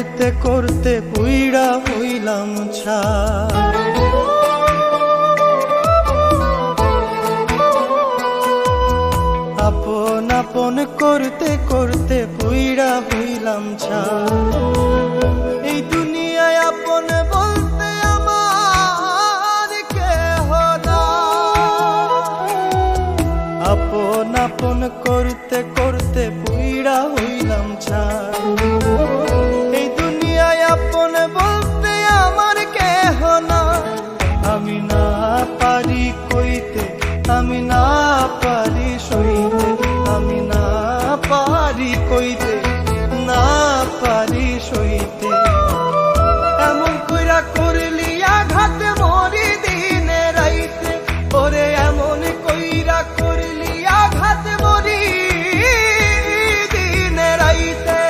করতে করতে পুইড়া হইলাম ছাই। আপন আপন করতে করতে পুইড়া হইলাম ছাই। এই দুনিয়ায় আপন বলতে আমার কেহ নাই। আপন আপন করতে করতে পুইড়া হইলাম ছাই। এই দুনিয়ায় আপন বলতে আমার কেহ নাই। আমি না পারি কইতে, আমি না পারি সইতে, আমি না পারি কইতে, না পারি সইতে। এমন কইরা করলি আঘাত মরি দিনে রাইতে, ওরে এমন কইরা করলি আঘাত মরি দিনে রাইতে।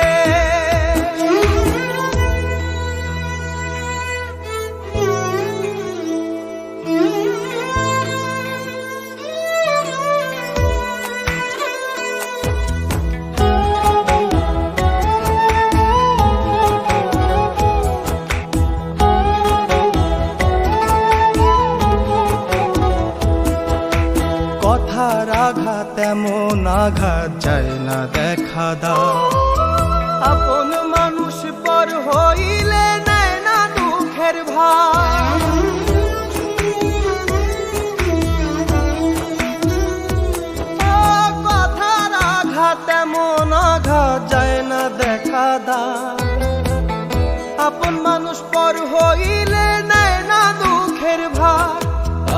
কথার আঘাত এমন আঘাত যায় না দেখা দাও। আপন মানুষ পর হইলে নেয় না দুঃখের ভার। কথার আঘাত এমন আঘাত যায় না দেখা দাও। আপন মানুষ পর হইলে নেয় না দুঃখের ভার।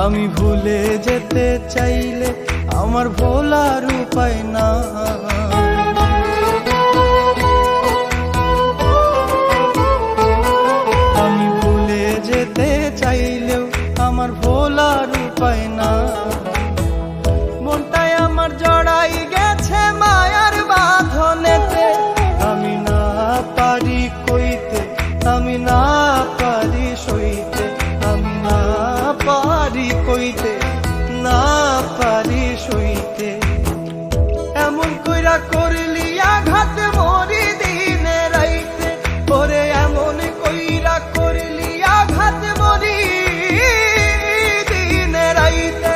আমি ভুলে যেতে চাইলে আমার ভোলার উপায় না। আমি ভুলে যেতে চাইলেও আমার ভোলার উপায় না। মনটাই আমার জড়াই গেছে মায়ার বাঁধনেতে। আমি না পারি কইতে, আমি না পারি সইতে, আমি না পারি কইতে, না পারি সইতে। এমন কইরা করলি আঘাত মরি দিনে রাইতে, ওরে এমন কইরা করলি আঘাত মরি দিনে রাইতে।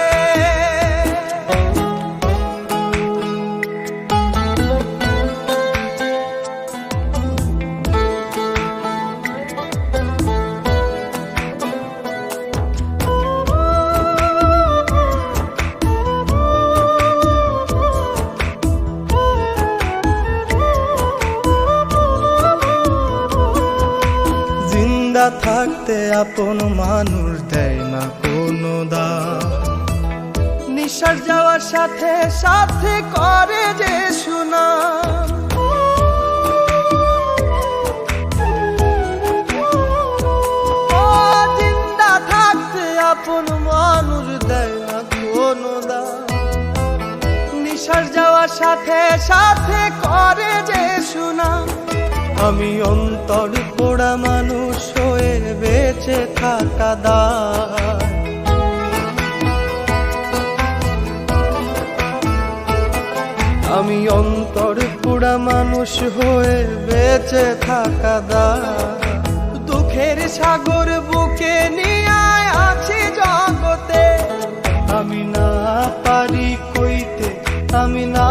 জিন্দা থাকতে আপন মানুষ দেয় না কোনো দাম। নিঃশ্বাস যাওয়ার সাথে সাথে করে যে সুনাম। জিন্দা থাকতে আপন মানুষ দেয় না কোনো দাম। নিঃশ্বাস যাওয়ার সাথে সাথে করে যে সুনাম। আমি অন্তর পোড়া মানুষ হয়ে বেঁচে থাকা দায়। আমি অন্তর পোড়া মানুষ হয়ে বেঁচে থাকা দায়। দুঃখের সাগর বুকে নিয়ে আছি জগতে। আমি না পারি কইতে, আমি না